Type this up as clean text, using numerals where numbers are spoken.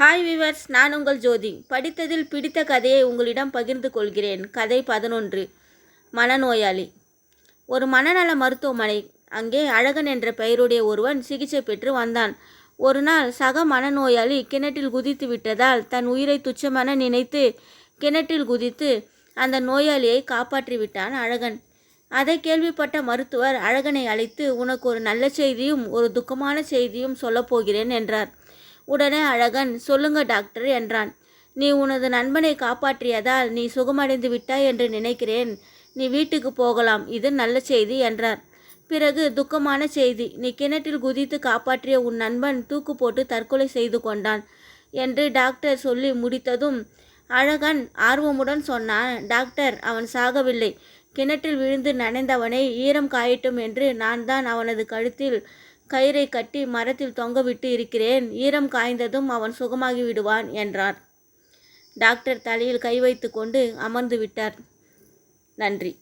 Hi viewers, நான் உங்கள் ஜோதி. படித்ததில் பிடித்த கதையை உங்களிடம் பகிர்ந்து கொள்கிறேன். கதை 11. மனநோயாளி. ஒரு மனநல மருத்துவமனை. அங்கே அழகன் என்ற பெயருடைய ஒருவன் சிகிச்சை பெற்று வந்தான். ஒரு நாள் சக மனநோயாளி கிணற்றில் குதித்து விட்டதால் தன் உயிரை துச்சமென நினைத்து கிணற்றில் குதித்து அந்த நோயாளியை காப்பாற்றி விட்டான் அழகன். அதை கேள்விப்பட்ட மருத்துவர் அழகனை அழைத்து, உனக்கு ஒரு நல்ல செய்தியும் ஒரு துக்கமான செய்தியும் சொல்லப்போகிறேன் என்றார். உடனே அழகன், சொல்லுங்க டாக்டர் என்றான். நீ உனது நண்பனை காப்பாற்றியதால் நீ சுகமடைந்து விட்டாய் என்று நினைக்கிறேன். நீ வீட்டுக்கு போகலாம். இது நல்ல செய்தி என்றார். பிறகு துக்கமான செய்தி, நீ கிணற்றில் குதித்து காப்பாற்றிய உன் நண்பன் தூக்கு போட்டு தற்கொலை செய்து கொண்டான் என்று டாக்டர் சொல்லி முடித்ததும் அழகன் ஆர்வமுடன் சொன்னான், டாக்டர், அவன் சாகவில்லை. கிணற்றில் விழுந்து நனைந்தவனை ஈரம் காயட்டும் என்று நான் தான் அவனது கழுத்தில் கயிறை கட்டி மரத்தில் தொங்கவிட்டு இருக்கிறேன். ஈரம் காய்ந்ததும் அவன் சுகமாகி விடுவான் என்றார். டாக்டர் தலையில் கை வைத்து கொண்டு அமர்ந்து விட்டார். நன்றி.